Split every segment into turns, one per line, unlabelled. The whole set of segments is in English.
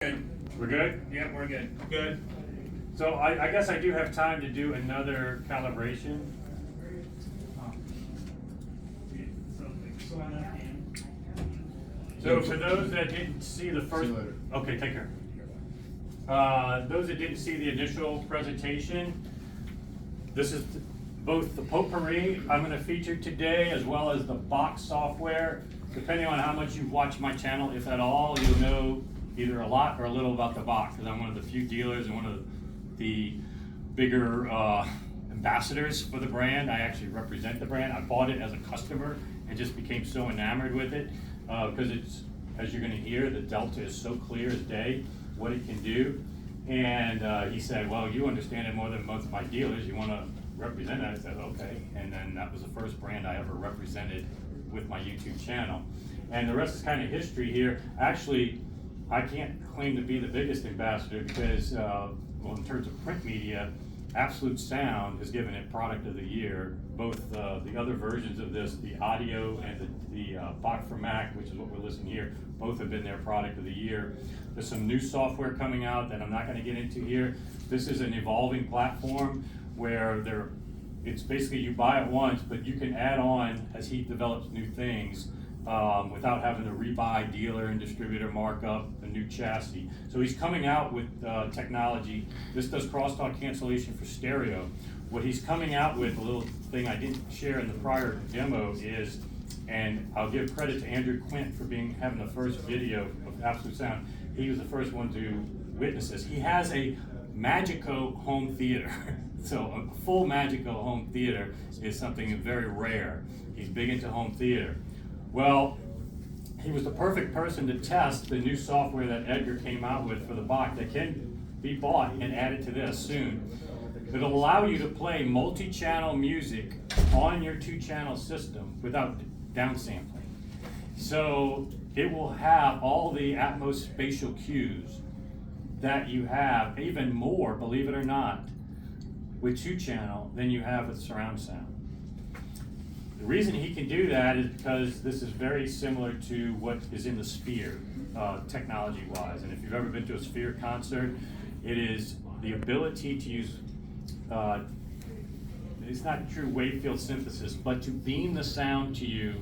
Good.
We're good?
Yeah, we're good.
Good. So I guess I do have time to do another calibration. So for those that didn't see the first, okay, take care. Those that didn't see the initial presentation, this is both the potpourri I'm going to feature today, as well as the Bacch software. Depending on how much you've watched my channel, if at all, you'll know either a lot or a little about the Bacch, because I'm one of the few dealers and one of the bigger ambassadors for the brand. I actually represent the brand. I bought it as a customer and just became so enamored with it because it's, as you're going to hear, the Delta is so clear as day what it can do. And he said, well, you understand it more than most of my dealers. You want to represent it? I said, okay. And then that was the first brand I ever represented with my YouTube channel. And the rest is kind of history here. Actually, I can't claim to be the biggest ambassador because, well, in terms of print media, Absolute Sound has given it Product of the Year. Both the other versions of this, the audio and the Bacch for Mac, which is what we're listening here, both have been their Product of the Year. There's some new software coming out that I'm not going to get into here. This is an evolving platform where it's basically you buy it once, but you can add on as he develops new things without having to rebuy dealer and distributor markup, a new chassis. So he's coming out with technology. This does crosstalk cancellation for stereo. What he's coming out with, a little thing I didn't share in the prior demo is, and I'll give credit to Andrew Quint for having the first video of Absolute Sound. He was the first one to witness this. He has a Magico home theater. So a full Magico home theater is something very rare. He's big into home theater. Well, he was the perfect person to test the new software that Edgar came out with for the Bacch that can be bought and added to this soon. It'll allow you to play multi-channel music on your two-channel system without downsampling. So it will have all the Atmos spatial cues that you have, even more, believe it or not, with two-channel than you have with surround sound. The reason he can do that is because this is very similar to what is in the Sphere, technology-wise. And if you've ever been to a Sphere concert, it is the ability to use, it's not true wave field synthesis, but to beam the sound to you,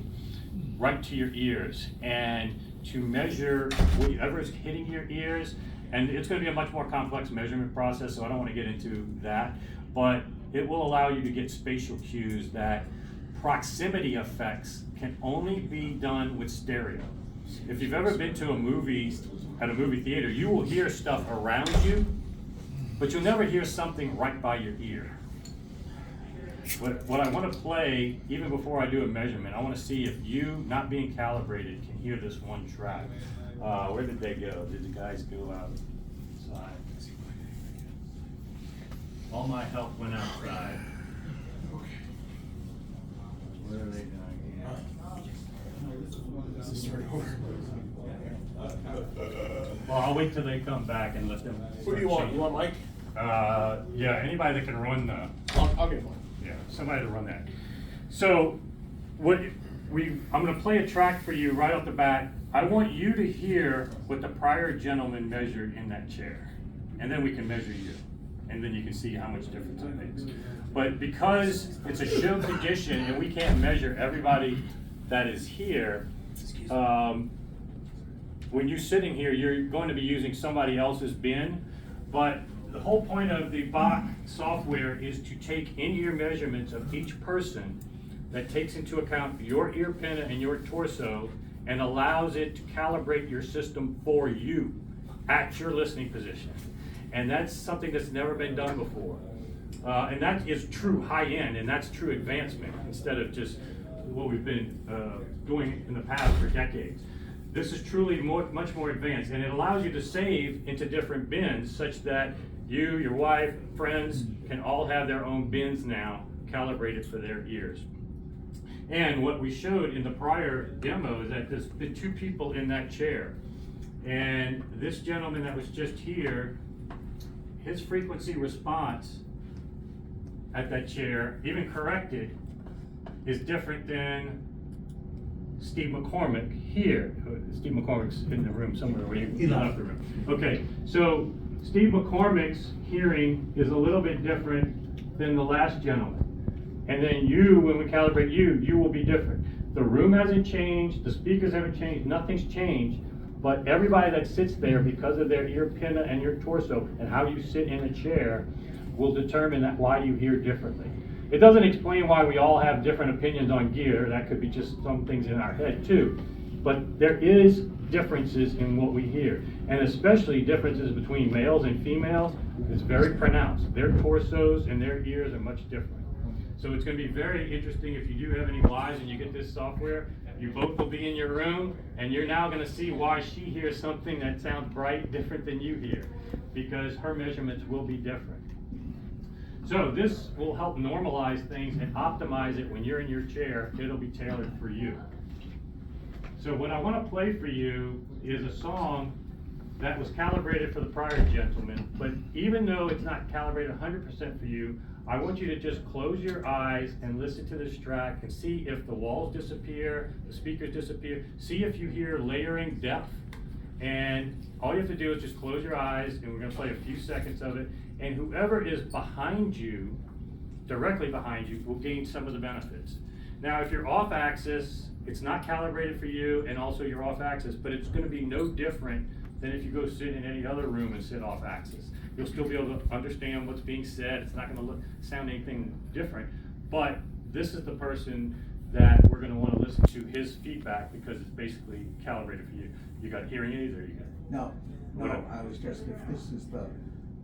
right to your ears, and to measure whatever is hitting your ears. And it's going to be a much more complex measurement process, so I don't want to get into that. But it will allow you to get spatial cues that proximity effects can only be done with stereo. If you've ever been to a movie, at a movie theater, you will hear stuff around you, but you'll never hear something right by your ear. What I want to play, even before I do a measurement, I want to see if you, not being calibrated, can hear this one track. Where did they go? Did the guys go outside? All my help went outside. Where are they going?
This is start over.
Well, I'll wait till they come back and let them.
Who do you want? You want Mike?
Yeah, anybody that can run the.
I'll get one.
Yeah, somebody to run that. So, I'm going to play a track for you right off the bat. I want you to hear what the prior gentleman measured in that chair, and then we can measure you, and then you can see how much difference it makes. But because it's a show condition and we can't measure everybody that is here, when you're sitting here, you're going to be using somebody else's bin. But the whole point of the Bacch software is to take in-ear measurements of each person that takes into account your ear pinna and your torso and allows it to calibrate your system for you at your listening position. And that's something that's never been done before. And that is true high-end, and that's true advancement, instead of just what we've been doing in the past for decades. This is truly much more advanced, and it allows you to save into different bins such that you, your wife, friends can all have their own bins now calibrated for their ears. And what we showed in the prior demo is that there's been two people in that chair. And this gentleman that was just here, his frequency response at that chair, even corrected, is different than Steve McCormick here. Steve McCormick's in the room somewhere, where he left the room. Okay, so Steve McCormick's hearing is a little bit different than the last gentleman. And then you, when we calibrate you will be different. The room hasn't changed, the speakers haven't changed, nothing's changed, but everybody that sits there, because of their ear pinna and your torso and how you sit in a chair, will determine that why you hear differently. It doesn't explain why we all have different opinions on gear. That could be just some things in our head too. But there is differences in what we hear, and especially differences between males and females is very pronounced. Their torsos and their ears are much different. So it's going to be very interesting if you do have any wives and you get this software. You both will be in your room, and you're now going to see why she hears something that sounds bright different than you hear, because her measurements will be different. So this will help normalize things and optimize it when you're in your chair. It'll be tailored for you. So what I want to play for you is a song that was calibrated for the prior gentleman, but even though it's not calibrated 100% for you, I want you to just close your eyes and listen to this track and see if the walls disappear, the speakers disappear, see if you hear layering depth. And all you have to do is just close your eyes, and we're going to play a few seconds of it, and whoever is behind you, directly behind you, will gain some of the benefits. Now if you're off axis, it's not calibrated for you, and also you're off axis, but it's going to be no different than if you go sit in any other room and sit off axis. You'll still be able to understand what's being said. It's not going to sound anything different, but this is the person that we're going to want to listen to his feedback, because it's basically calibrated for you. You got hearing aids, or you got?
No, I was just, if this is the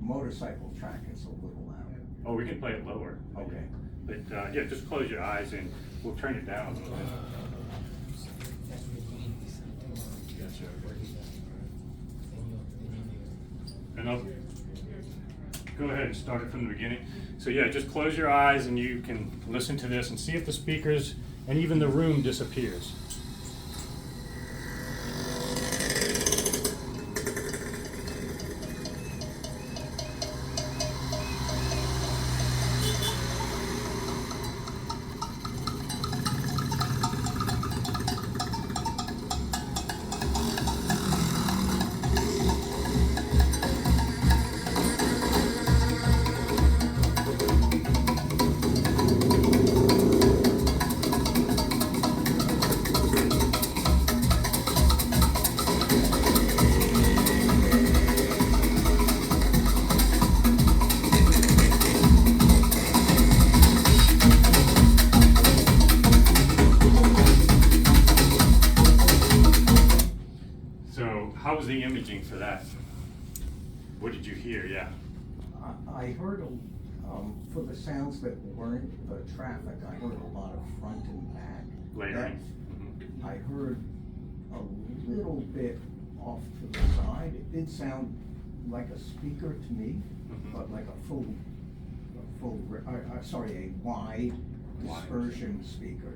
motorcycle track, it's a little loud.
Oh, we can play it lower.
Okay.
But yeah, just close your eyes and we'll turn it down a little bit. And I'll go ahead and start it from the beginning. So yeah, just close your eyes and you can listen to this and see if the speakers and even the room disappears. How was the imaging for that? What did you hear? Yeah.
I heard, for the sounds that weren't the traffic, I heard a lot of front and back.
Layering.
Mm-hmm. I heard a little bit off to the side. It did sound like a speaker to me, but like a wide dispersion speaker.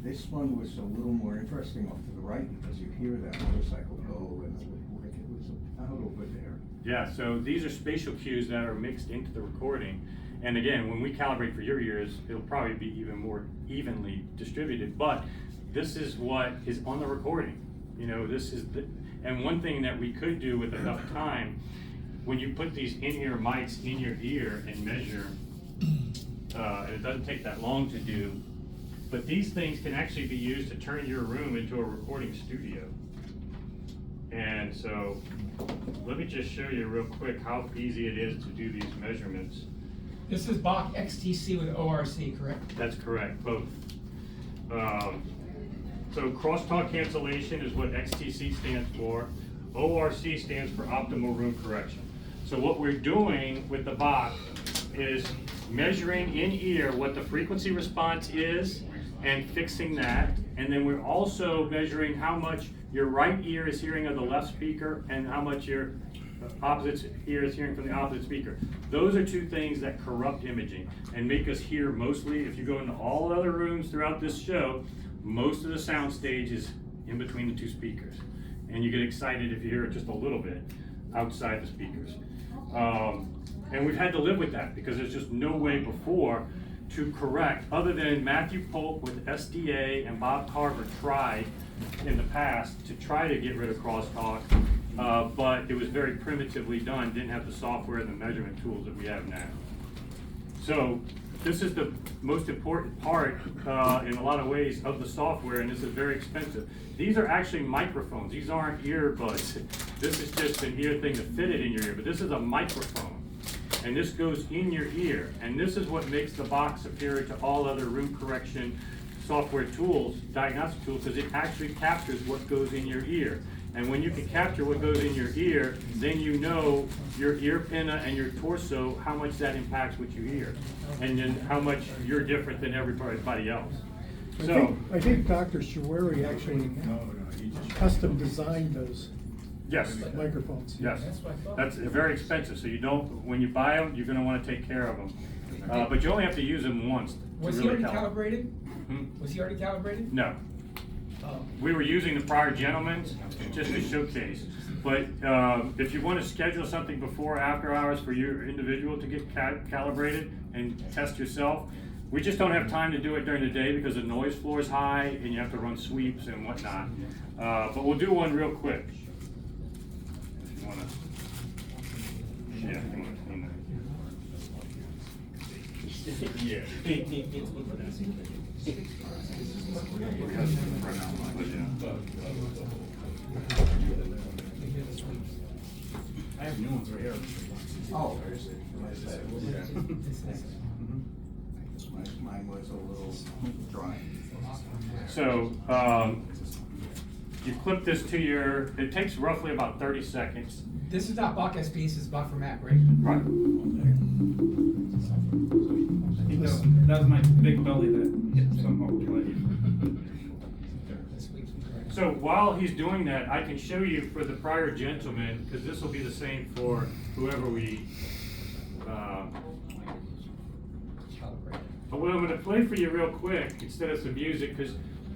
This one was a little more interesting off to the right, because you hear that motorcycle go, and it looked like it was out over there.
Yeah, so these are spatial cues that are mixed into the recording. And again, when we calibrate for your ears, it'll probably be even more evenly distributed, but this is what is on the recording. You know, this is and one thing that we could do with enough time, when you put these in-ear mics in your ear and measure, and it doesn't take that long to do, but these things can actually be used to turn your room into a recording studio. And so let me just show you real quick how easy it is to do these measurements.
This is Bacch XTC with ORC, correct?
That's correct, both. So crosstalk cancellation is what XTC stands for. ORC stands for optimal room correction. So what we're doing with the Bacch is measuring in ear what the frequency response is and fixing that. And then we're also measuring how much your right ear is hearing of the left speaker and how much your opposite ear is hearing from the opposite speaker. Those are two things that corrupt imaging and make us hear mostly, if you go into all other rooms throughout this show, most of the sound stage is in between the two speakers. And you get excited if you hear it just a little bit outside the speakers. And we've had to live with that because there's just no way before to correct, other than Matthew Polk with SDA and Bob Carver tried in the past to try to get rid of crosstalk, but it was very primitively done, didn't have the software and the measurement tools that we have now. So this is the most important part in a lot of ways of the software, and this is very expensive. These are actually microphones. These aren't earbuds. This is just an ear thing to fit it in your ear, but this is a microphone. And this goes in your ear. And this is what makes the Bacch superior to all other room correction software tools, diagnostic tools, because it actually captures what goes in your ear. And when you can capture what goes in your ear, then you know your ear pinna and your torso, how much that impacts what you hear. And then how much you're different than everybody else. So
I think Dr. Shaweri actually custom designed those
yes.
microphones.
Yes, that's very expensive, so you don't, when you buy them, you're gonna wanna take care of them. But you only have to use them once to
Was he
really
already
calibrate.
calibrated?
Hmm?
Was he already calibrated?
No.
Oh.
We were using the prior gentleman's just to showcase. But if you wanna schedule something before or after hours for your individual to get calibrated and test yourself, we just don't have time to do it during the day because the noise floor is high and you have to run sweeps and whatnot. But we'll do one real quick. If you wanna, yeah, if you wanna clean that. Yeah.
I have new ones right here.
Oh. Mine was a little dry.
So, you clip this to your, it takes roughly about 30 seconds.
This is not Bach SP, this is Bach for Mac, right?
Right.
I think that was my big belly that hit somehow killed it.
So while he's doing that, I can show you for the prior gentleman, because this will be the same for whoever we, but what I'm gonna play for you real quick, instead of some music, because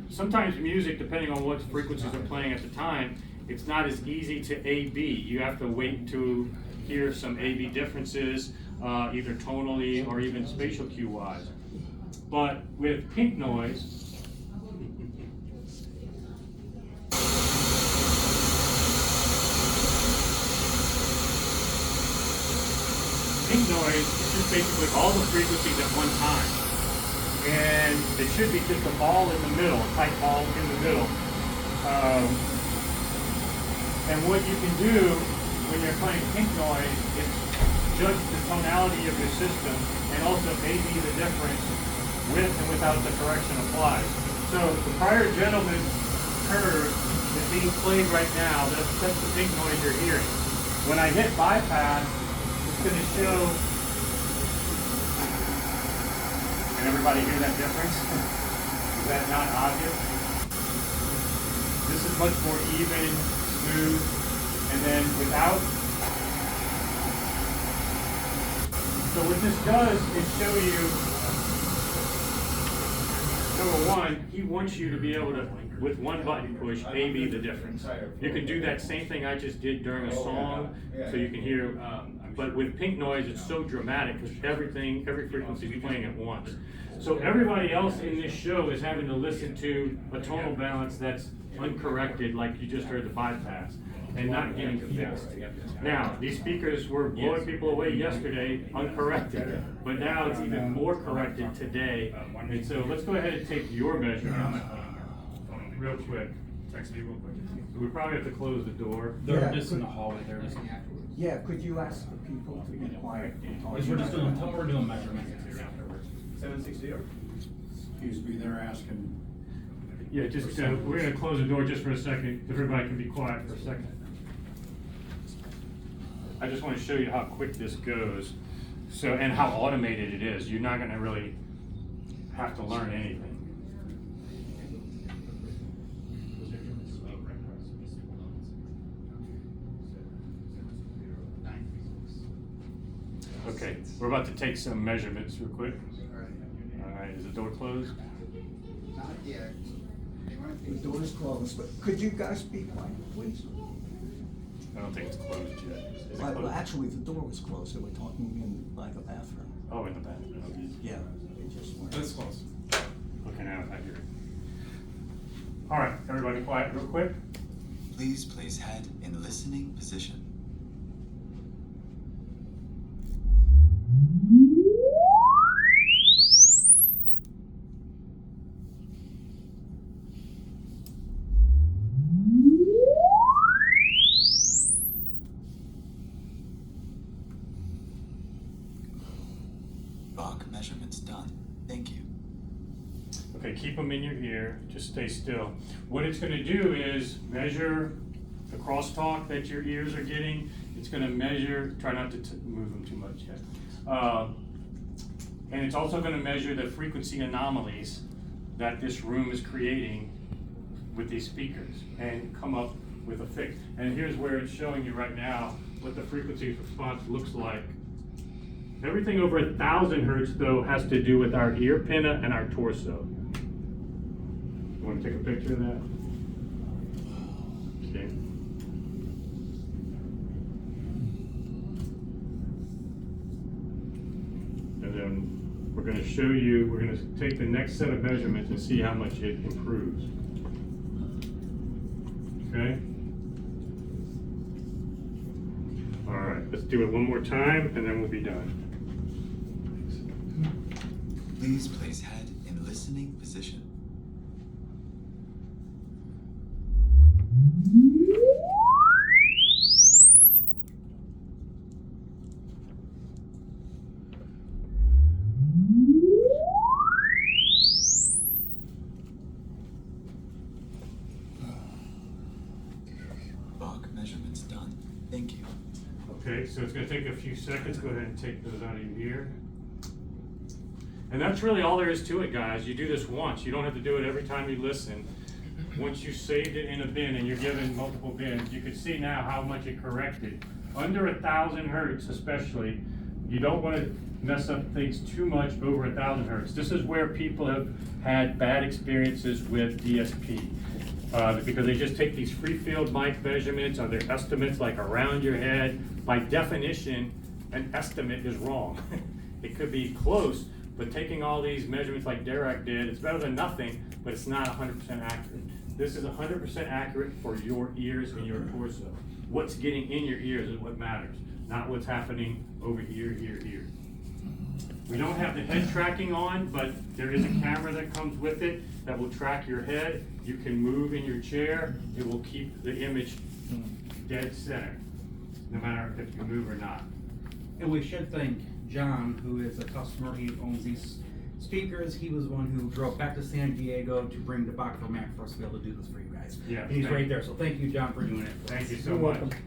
sometimes music, depending on what frequencies are playing at the time, it's not as easy to A-B. You have to wait to hear some A-B differences, either tonally or even spatial cue wise. But with pink noise, pink noise is just basically all the frequencies at one time. And it should be just a ball in the middle, a tight ball in the middle. And what you can do when you're playing pink noise is judge the tonality of your system and also maybe the difference with and without the correction applied. So the prior gentleman's curve is being played right now. That's the pink noise you're hearing. When I hit bypass, it's going to show. Can everybody hear that difference? Is that not obvious? This is much more even, smooth, and then without. So what this does is show you, number one, he wants you to be able to, with one button push, A-B the difference. You can do that same thing I just did during a song, so you can hear, but with pink noise, it's so dramatic because every frequency is playing at once. So everybody else in this show is having to listen to a tonal balance that's uncorrected, like you just heard the bypass, and not getting fixed. Now, these speakers were blowing people away yesterday, uncorrected, but now it's even more corrected today. And so let's go ahead and take your measurement real quick. Text me real quick. We probably have to close the door.
They're just in the hallway there.
Yeah, could you ask the people to be quiet?
Because we're just doing, we're doing measurements.
760. Excuse me, they're asking.
Yeah, just, we're gonna close the door just for a second, if everybody can be quiet for a second. I just wanna show you how quick this goes, so, and how automated it is. You're not gonna really have to learn anything. Okay, we're about to take some measurements real quick. All right, is the door closed?
Not yet. The door's closed, but could you guys be quiet, please?
I don't think it's closed yet.
Well, actually, the door was closed, they were talking in by the bathroom.
Oh, in the bathroom, okay.
Yeah, they just weren't.
That's close.
Okay, now I hear it. All right, everybody quiet real quick.
Please place head in listening position. Bach measurements done. Thank you.
Okay, keep them in your ear, just stay still. What it's gonna do is measure the crosstalk that your ears are getting. It's gonna measure, try not to move them too much yet. And it's also gonna measure the frequency anomalies that this room is creating with these speakers and come up with a fix. And here's where it's showing you right now what the frequency response looks like. Everything over 1,000 hertz though has to do with our ear pinna and our torso. You want to take a picture of that? Okay. And then we're going to show you, we're going to take the next set of measurements and see how much it improves. Okay? All right, let's do it one more time and then we'll be done.
Please place head in listening position. Bach measurements done. Thank you.
Okay, so it's going to take a few seconds. Go ahead and take those out of your ear. And that's really all there is to it, guys. You do this once. You don't have to do it every time you listen. Once you saved it in a bin and you're given multiple bins, you can see now how much it corrected. Under 1,000 hertz especially, you don't want to mess up things too much over 1,000 hertz. This is where people have had bad experiences with DSP. Because they just take these free field mic measurements or their estimates like around your head. By definition, an estimate is wrong. It could be close, but taking all these measurements like Derek did, it's better than nothing, but it's not 100% accurate. This is 100% accurate for your ears and your torso. What's getting in your ears is what matters, not what's happening over here. We don't have the head tracking on, but there is a camera that comes with it that will track your head. You can move in your chair. It will keep the image dead center, no matter if you move or not.
And we should thank John, who is a customer. He owns these speakers. He was one who drove back to San Diego to bring the Bacch for Mac for us to be able to do this for you guys.
Yeah,
And he's
thank
right
you.
there. So thank you, John, for doing it.
Thank you so
You're
much.
welcome.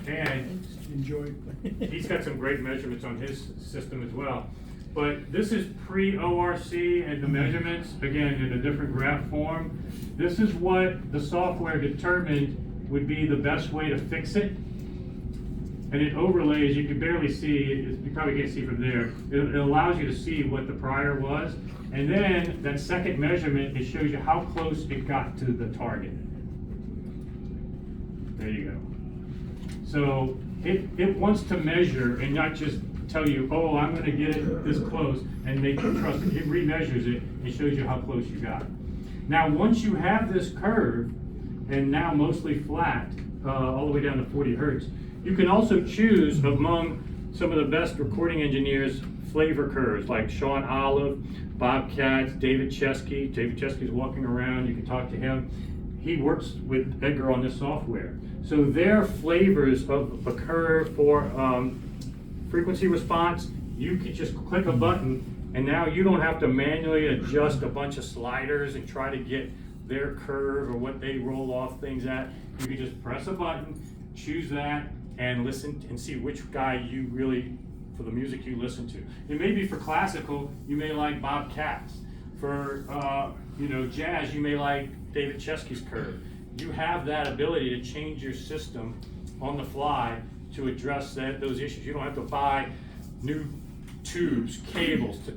And
Enjoy.
he's got some great measurements on his system as well. But this is pre-ORC and the measurements, again, in a different graph form. This is what the software determined would be the best way to fix it. And it overlays, you can barely see, you probably can't see from there. It allows you to see what the prior was. And then that second measurement, it shows you how close it got to the target. There you go. So it wants to measure and not just tell you, oh, I'm gonna get it this close and make you trust it. It remeasures it and shows you how close you got. Now, once you have this curve, and now mostly flat, all the way down to 40 hertz, you can also choose among some of the best recording engineers flavor curves, like Sean Olive, Bob Katz, David T.H.E. David T.H.E.'s walking around, you can talk to him. He works with Edgar on this software. So their flavors of a curve for frequency response, you can just click a button and now you don't have to manually adjust a bunch of sliders and try to get their curve or what they roll off things at. You can just press a button, choose that, and listen and see which guy you really, for the music you listen to. It may be for classical, you may like Bob Katz. For jazz, you may like David T.H.E.'s curve. You have that ability to change your system on the fly to address those issues. You don't have to buy new tubes, cables to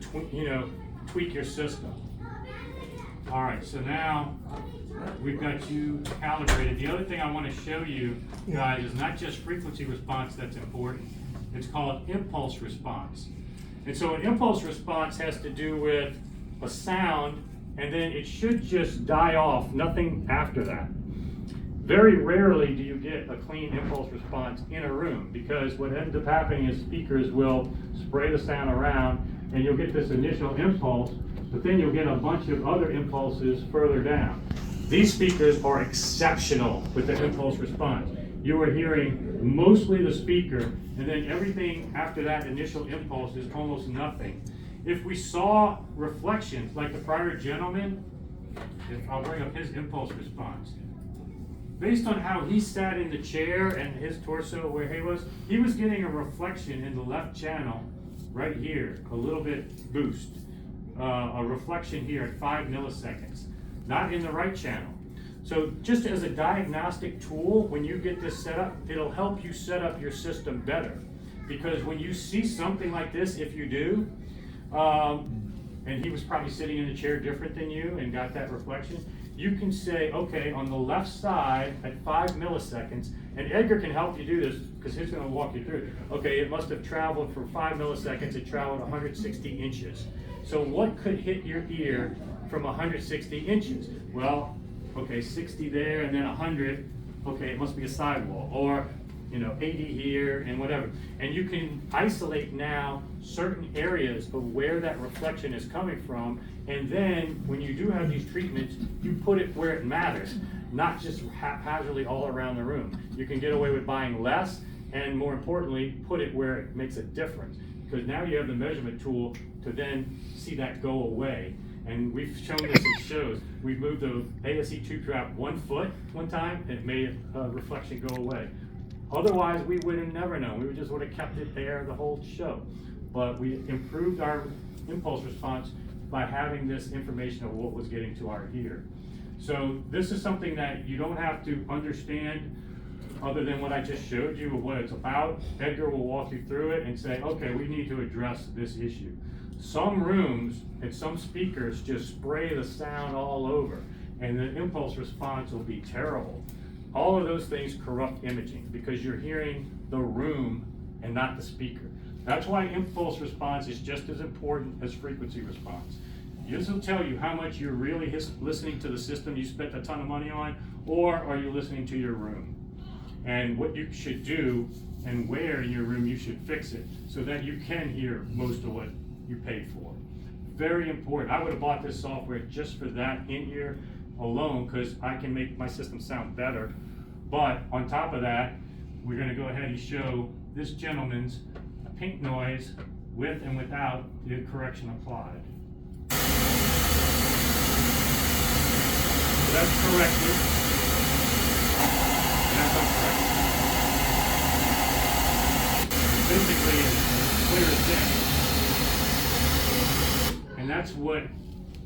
tweak your system. All right, so now we've got you calibrated. The other thing I want to show you guys is not just frequency response that's important. It's called impulse response. And so an impulse response has to do with a sound, and then it should just die off, nothing after that. Very rarely do you get a clean impulse response in a room, because what ends up happening is speakers will spray the sound around, and you'll get this initial impulse, but then you'll get a bunch of other impulses further down. These speakers are exceptional with the impulse response. You are hearing mostly the speaker, and then everything after that initial impulse is almost nothing. If we saw reflections, like the prior gentleman, if I'll bring up his impulse response. Based on how he sat in the chair and his torso where he was getting a reflection in the left channel right here, a little bit boost. A reflection here at 5 milliseconds, not in the right channel. So just as a diagnostic tool, when you get this set up, it'll help you set up your system better. Because when you see something like this, if you do, and he was probably sitting in a chair different than you and got that reflection, you can say, okay, on the left side at 5 milliseconds, and Edgar can help you do this because he's going to walk you through. Okay, it must have traveled for 5 milliseconds, it traveled 160 inches. So what could hit your ear from 160 inches? Well, okay, 60 there and then 100, okay, it must be a sidewall, or 80 here and whatever. And you can isolate now certain areas of where that reflection is coming from, and then when you do have these treatments, you put it where it matters, not just haphazardly all around the room. You can get away with buying less, and more importantly, put it where it makes a difference. Because now you have the measurement tool to then see that go away. And we've shown this in shows. We've moved the ASE tube trap 1 foot one time, and it made a reflection go away. Otherwise, we would have never known. We just would have kept it there the whole show. But we improved our impulse response by having this information of what was getting to our ear. So this is something that you don't have to understand other than what I just showed you of what it's about. Edgar will walk you through it and say, okay, we need to address this issue. Some rooms and some speakers just spray the sound all over, and the impulse response will be terrible. All of those things corrupt imaging because you're hearing the room and not the speaker. That's why impulse response is just as important as frequency response. This will tell you how much you're really listening to the system you spent a ton of money on, or are you listening to your room? And what you should do and where in your room you should fix it so that you can hear most of what you paid for. Very important. I would have bought this software just for that in-ear alone because I can make my system sound better. But on top of that, we're going to go ahead and show this gentleman's pink noise with and without the correction applied. So that's corrected. And that's uncorrected. Basically, it's clear as day. And that's what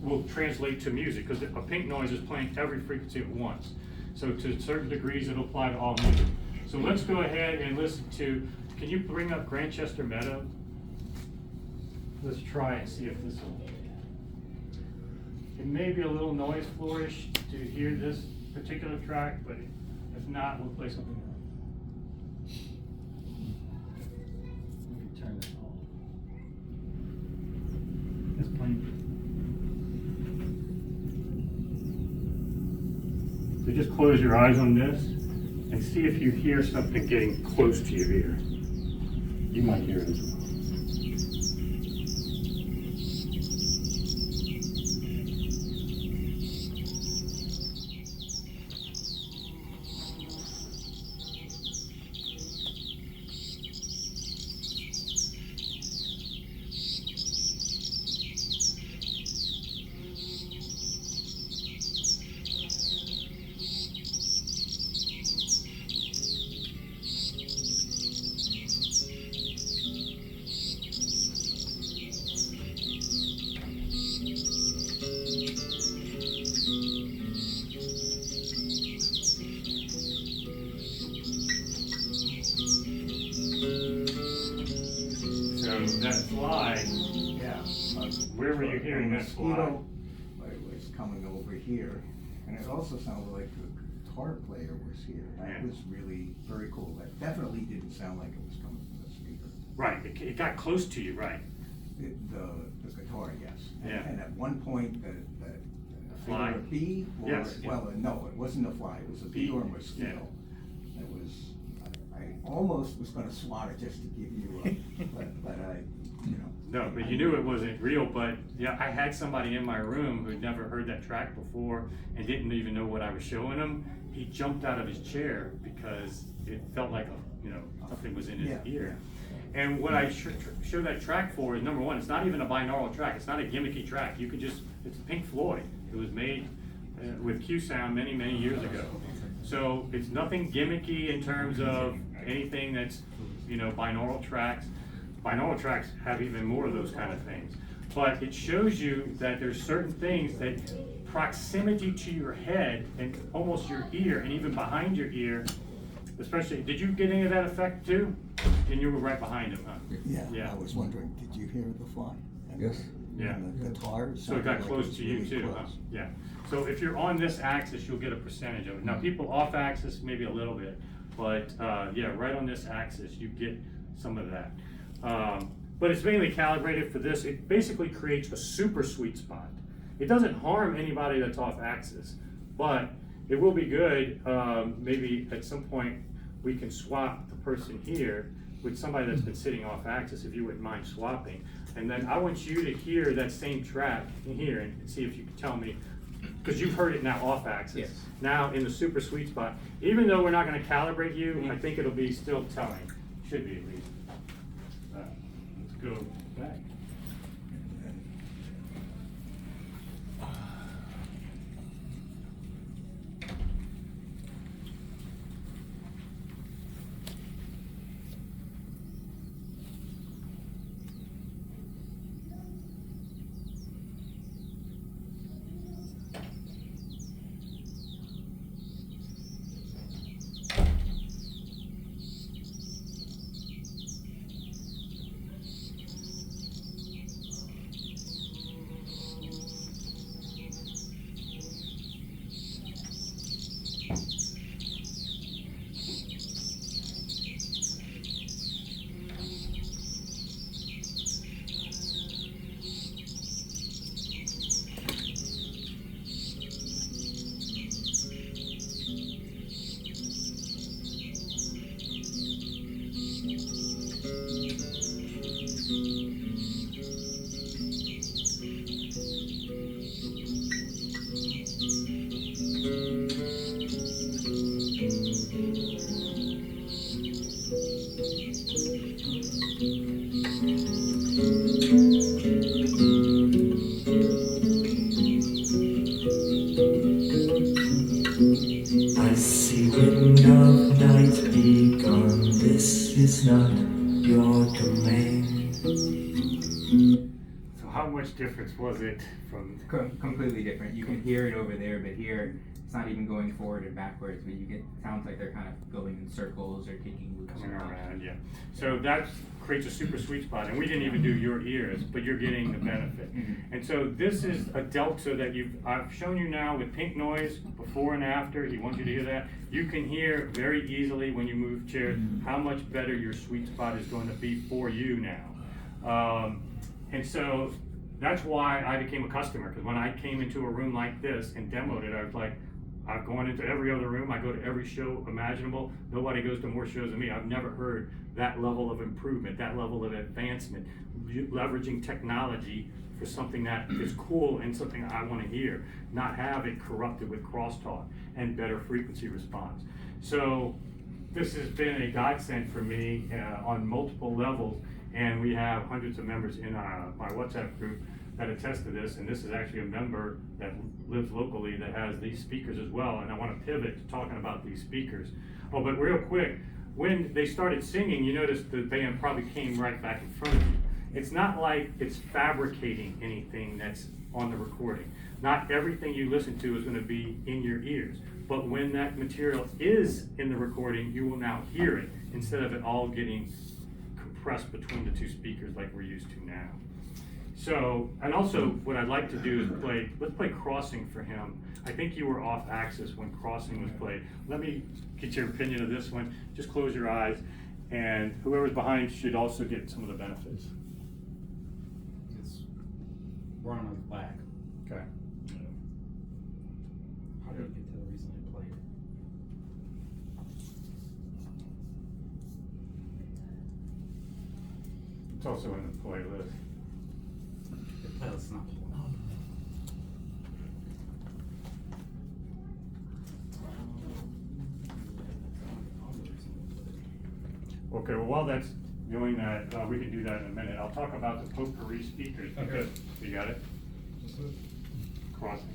will translate to music, because a pink noise is playing every frequency at once. So to certain degrees, it'll apply to all music. So let's go ahead and listen to, can you bring up Grantchester Meadow? Let's try and see if this will. It may be a little noise flourish to hear this particular track, but if not, we'll play something else. Let me turn this on. It's playing. So just close your eyes on this and see if you hear something getting close to your ear. You might hear it as well. That fly,
Yeah.
where were you hearing that fly?
Mosquito, it was coming over here, and it also sounded like the guitar player was here.
Yeah.
That was really very cool. That definitely didn't sound like it was coming from the speaker.
Right, it got close to you, right?
The guitar, yes.
Yeah.
And at one point, the
fly?
figure of B, or,
Yes, yeah.
well, no, it wasn't a fly, it was a
B,
B arm with
yeah.
steel. It was, I almost was gonna swat it just to give you a, but I, you know.
No, but you knew it wasn't real, but yeah, I had somebody in my room who'd never heard that track before and didn't even know what I was showing him. He jumped out of his chair because it felt like, something was in his
Yeah.
ear. And what I show that track for is, number one, it's not even a binaural track, it's not a gimmicky track. You could just, it's Pink Floyd. It was made with Q Sound many, many years ago. So it's nothing gimmicky in terms of anything that's, binaural tracks. Binaural tracks have even more of those kind of things. But it shows you that there's certain things that proximity to your head and almost your ear and even behind your ear, especially, did you get any of that effect too? And you were right behind him, huh?
Yeah, I was wondering, did you hear the fly?
Yes.
Yeah.
And the guitar
So it got
sounded like
close
was
to you
really
too, huh?
close.
Yeah. So if you're on this axis, you'll get a percentage of it. Now, people off axis, maybe a little bit, but yeah, right on this axis, you get some of that. But it's mainly calibrated for this. It basically creates a super sweet spot. It doesn't harm anybody that's off axis, but it will be good. Maybe at some point we can swap the person here with somebody that's been sitting off axis, if you wouldn't mind swapping. And then I want you to hear that same track in here and see if you can tell me, because you've heard it now off axis.
Yes.
Now in the super sweet spot. Even though we're not gonna calibrate you, I think it'll be still telling. Should be at least. Let's go back.
I see wind of night begun. This is not your domain.
So how much difference was it from
Completely different. You can hear it over there, but here it's not even going forward and backwards. But you get sounds like they're kind of going in circles or taking loops
coming
around.
around? Yeah. So that creates a super sweet spot, and we didn't even do your ears, but you're getting the benefit. And so this is a delta that I've shown you now with pink noise before and after. He wants you to hear that. You can hear very easily when you move chairs how much better your sweet spot is going to be for you now. And so that's why I became a customer, because when I came into a room like this and demoed it, I was like, I've gone into every other room, I go to every show imaginable, nobody goes to more shows than me. I've never heard that level of improvement, that level of advancement, leveraging technology for something that is cool and something I want to hear, not have it corrupted with crosstalk and better frequency response. So this has been a godsend for me on multiple levels, and we have hundreds of members in my WhatsApp group that attest to this, and this is actually a member that lives locally that has these speakers as well, and I want to pivot to talking about these speakers. Oh, but real quick, when they started singing, you notice the band probably came right back in front of you. It's not like it's fabricating anything that's on the recording. Not everything you listen to is going to be in your ears, but when that material is in the recording, you will now hear it instead of it all getting compressed between the two speakers like we're used to now. So, and also what I'd like to do is let's play Crossing for him. I think you were off axis when Crossing was played. Let me get your opinion of this one. Just close your eyes, and whoever's behind should also get some of the benefits.
We're on a lag.
Okay.
How did you get to the reason I played it?
It's also in the playlist.
The playlist's not pulling up.
Okay, well, while that's doing that, we can do that in a minute. I'll talk about the potpourri speakers.
Okay.
You got it? Crossing.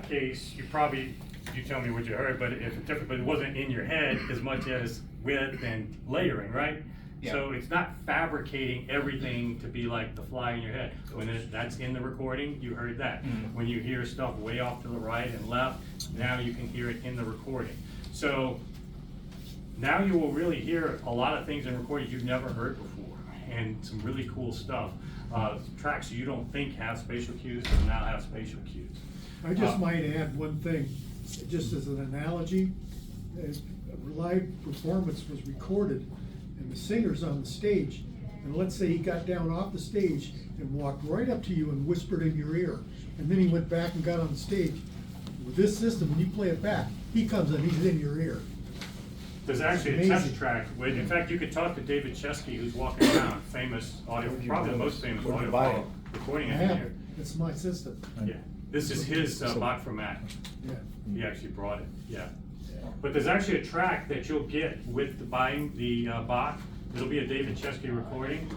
Case, you tell me what you heard, but if it's different, but it wasn't in your head as much as width and layering, right?
Yeah.
So it's not fabricating everything to be like the fly in your head. That's in the recording, you heard that.
Mm-hmm.
When you hear stuff way off to the right and left, now you can hear it in the recording. So now you will really hear a lot of things in recordings you've never heard before, and some really cool stuff. Tracks you don't think have spatial cues now have spatial cues.
I just might add one thing, just as an analogy, as a live performance was recorded and the singer's on the stage, and let's say he got down off the stage and walked right up to you and whispered in your ear, and then he went back and got on the stage. With this system, when you play it back, he comes and he's in your ear.
There's actually a
Amazing.
test track. In fact, you could talk to David T.H.E, who's walking around, famous audio, probably the most famous audio recording
I have
engineer.
it, it's my system.
Yeah, this is his Bacch for Mac.
Yeah.
He actually brought it, yeah. But there's actually a track that you'll get with buying the Bacch. It'll be a David T.H.E recording,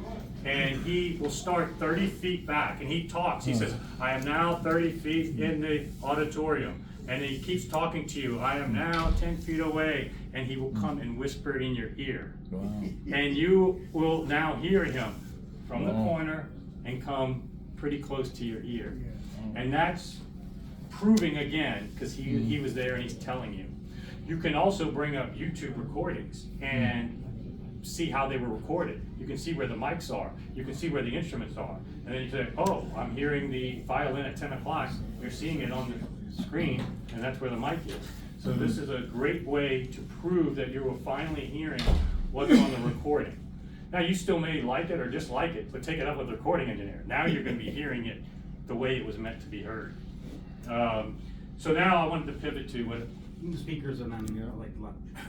and he will start 30 feet back, and he talks. He says, "I am now 30 feet in the auditorium," and he keeps talking to you. "I am now 10 feet away," and he will come and whisper in your ear.
Wow.
And you will now hear him from the corner and come pretty close to your ear. And that's proving again, because he was there and he's telling you. You can also bring up YouTube recordings and see how they were recorded. You can see where the mics are. You can see where the instruments are. And then you say, "Oh, I'm hearing the violin at 10 o'clock. You're seeing it on the screen, and that's where the mic is. So this is a great way to prove that you were finally hearing what's on the recording. Now, you still may like it or dislike it, but take it up with the recording engineer. Now you're going to be hearing it the way it was meant to be heard. So now I wanted to pivot to what
Speakers and then like
Yeah.